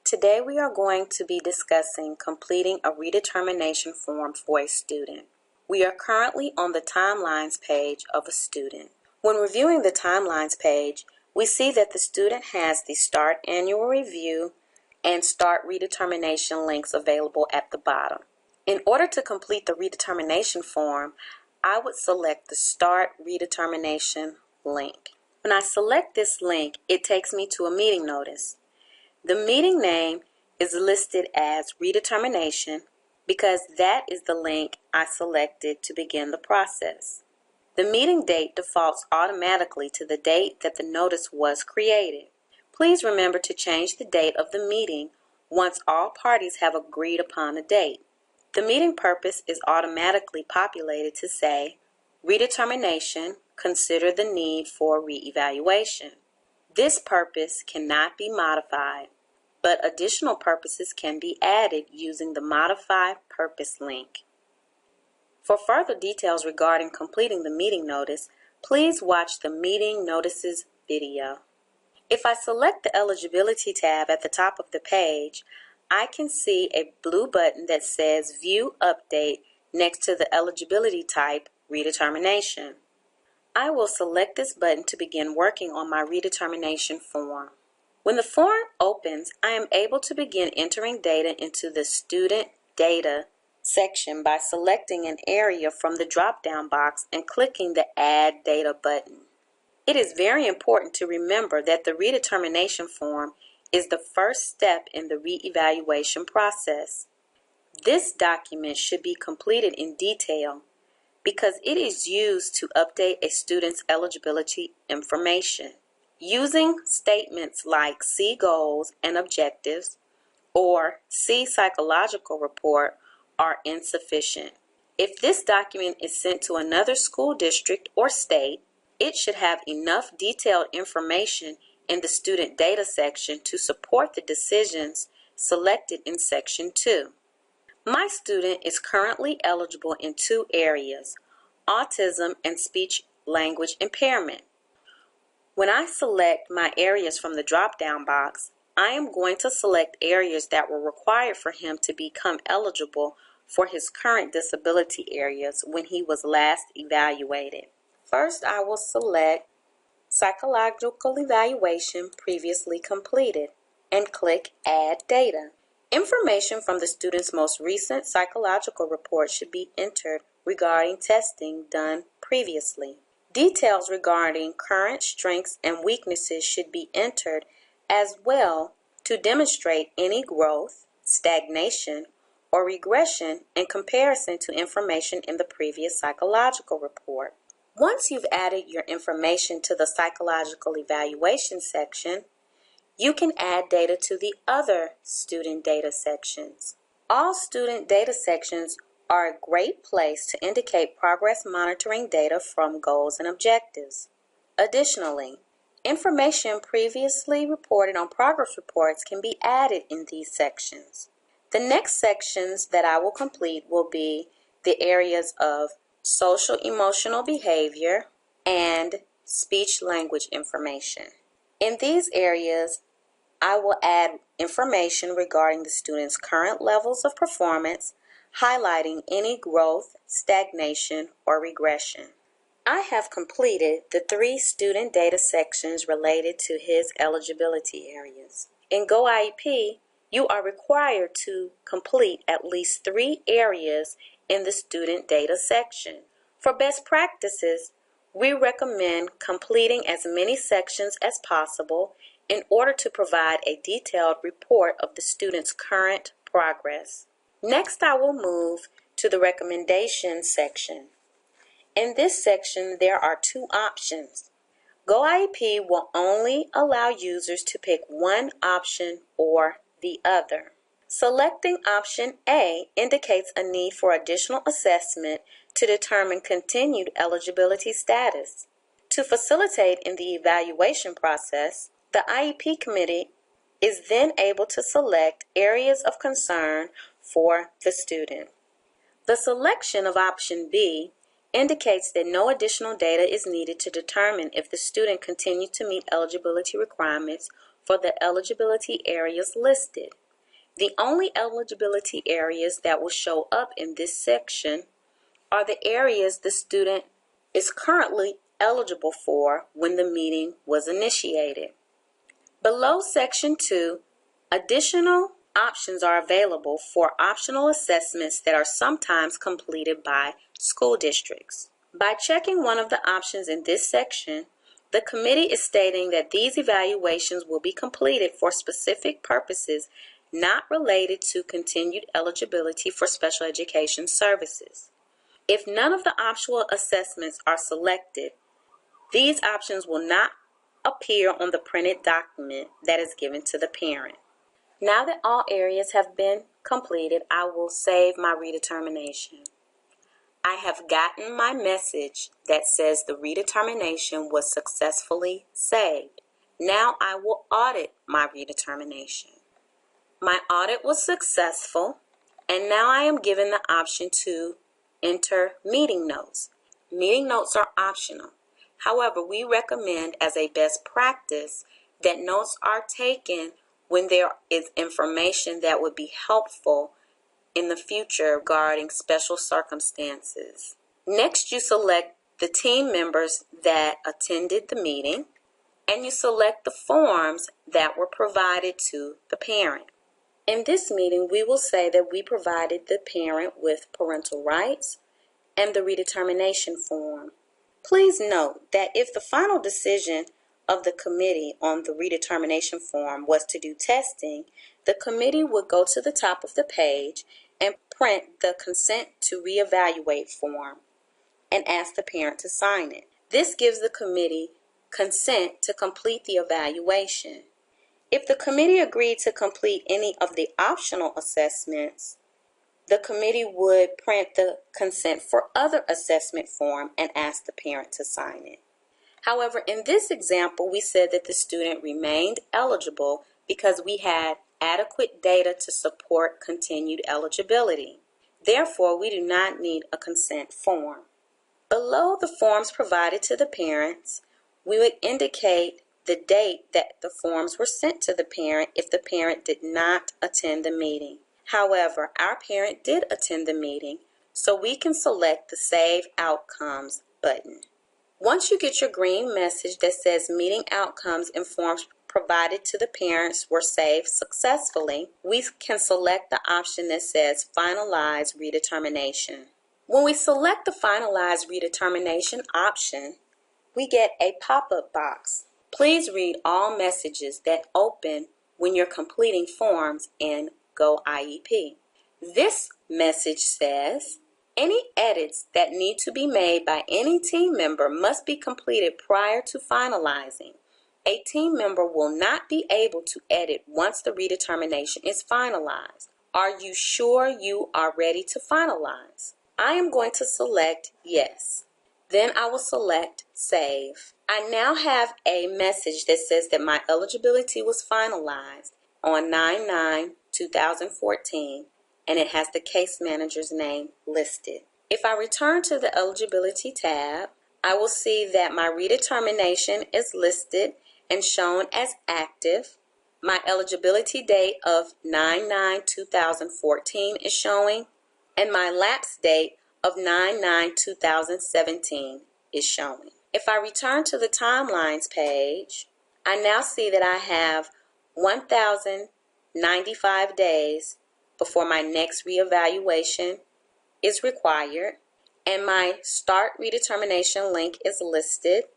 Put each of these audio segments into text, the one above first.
Today we are going to be discussing completing a redetermination form for a student. We are currently on the timelines page of a student. When reviewing the timelines page, we see that the student has the Start Annual Review and Start Redetermination links available at the bottom. In order to complete the redetermination form, I would select the Start Redetermination link. When I select this link, it takes me to a meeting notice. The meeting name is listed as Redetermination because that is the link I selected to begin the process. The meeting date defaults automatically to the date that the notice was created. Please remember to change the date of the meeting once all parties have agreed upon a date. The meeting purpose is automatically populated to say, Redetermination, consider the need for reevaluation. This purpose cannot be modified, but additional purposes can be added using the Modify Purpose link. For further details regarding completing the meeting notice, please watch the Meeting Notices video. If I select the Eligibility tab at the top of the page, I can see a blue button that says View Update next to the eligibility type Redetermination. I will select this button to begin working on my redetermination form. When the form opens, I am able to begin entering data into the Student Data section by selecting an area from the drop-down box and clicking the Add Data button. It is very important to remember that the redetermination form is the first step in the reevaluation process. This document should be completed in detail because it is used to update a student's eligibility information. Using statements like see goals and objectives or see psychological report are insufficient. If this document is sent to another school district or state, it should have enough detailed information in the student data section to support the decisions selected in Section 2. My student is currently eligible in two areas, autism and speech-language impairment. When I select my areas from the drop-down box, I am going to select areas that were required for him to become eligible for his current disability areas when he was last evaluated. First, I will select Psychological Evaluation Previously Completed and click Add Data. Information from the student's most recent psychological report should be entered regarding testing done previously. Details regarding current strengths and weaknesses should be entered as well to demonstrate any growth, stagnation, or regression in comparison to information in the previous psychological report. Once you've added your information to the psychological evaluation section, you can add data to the other student data sections. All student data sections are a great place to indicate progress monitoring data from goals and objectives. Additionally, information previously reported on progress reports can be added in these sections. The next sections that I will complete will be the areas of social emotional behavior and speech-language information. In these areas, I will add information regarding the student's current levels of performance, highlighting any growth, stagnation, or regression. I have completed the 3 student data sections related to his eligibility areas. In Go IEP, you are required to complete at least 3 areas in the student data section. For best practices, we recommend completing as many sections as possible in order to provide a detailed report of the student's current progress. Next, I will move to the recommendations section. In this section, there are 2 options. Go IEP will only allow users to pick one option or the other. Selecting option A indicates a need for additional assessment to determine continued eligibility status. To facilitate in the evaluation process, the IEP committee is then able to select areas of concern for the student. The selection of option B indicates that no additional data is needed to determine if the student continued to meet eligibility requirements for the eligibility areas listed. The only eligibility areas that will show up in this section are the areas the student is currently eligible for when the meeting was initiated. Below Section 2, additional options are available for optional assessments that are sometimes completed by school districts. By checking one of the options in this section, the committee is stating that these evaluations will be completed for specific purposes not related to continued eligibility for special education services. If none of the optional assessments are selected, these options will not appear on the printed document that is given to the parent. Now that all areas have been completed, I will save my redetermination. I have gotten my message that says the redetermination was successfully saved. Now I will audit my redetermination. My audit was successful, and now I am given the option to enter meeting notes. Meeting notes are optional. However, we recommend as a best practice that notes are taken when there is information that would be helpful in the future regarding special circumstances. Next, you select the team members that attended the meeting, and you select the forms that were provided to the parent. In this meeting, we will say that we provided the parent with parental rights and the redetermination form. Please note that if the final decision of the committee on the redetermination form was to do testing, the committee would go to the top of the page and print the consent to reevaluate form and ask the parent to sign it. This gives the committee consent to complete the evaluation. If the committee agreed to complete any of the optional assessments, the committee would print the consent for other assessment form and ask the parent to sign it. However, in this example, we said that the student remained eligible because we had adequate data to support continued eligibility. Therefore, we do not need a consent form. Below the forms provided to the parents, we would indicate the date that the forms were sent to the parent if the parent did not attend the meeting. However, our parent did attend the meeting, so we can select the Save Outcomes button. Once you get your green message that says meeting outcomes and forms provided to the parents were saved successfully, we can select the option that says Finalize Redetermination. When we select the Finalize Redetermination option, we get a pop-up box. Please read all messages that open when you're completing forms in Go IEP. This message says, any edits that need to be made by any team member must be completed prior to finalizing. A team member will not be able to edit once the redetermination is finalized. Are you sure you are ready to finalize? I am going to select Yes. Then I will select Save. I now have a message that says that my eligibility was finalized on 9/9/2014, and it has the case manager's name listed. If I return to the eligibility tab, I will see that my redetermination is listed and shown as active. My eligibility date of 9/9/2014 is showing, and my lapse date of 9/9/2017 is showing. If I return to the timelines page, I now see that I have 1,095 days before my next reevaluation is required, and my Start Redetermination link is listed,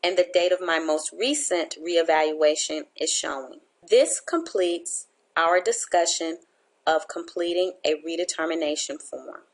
and the date of my most recent reevaluation is showing. This completes our discussion of completing a redetermination form.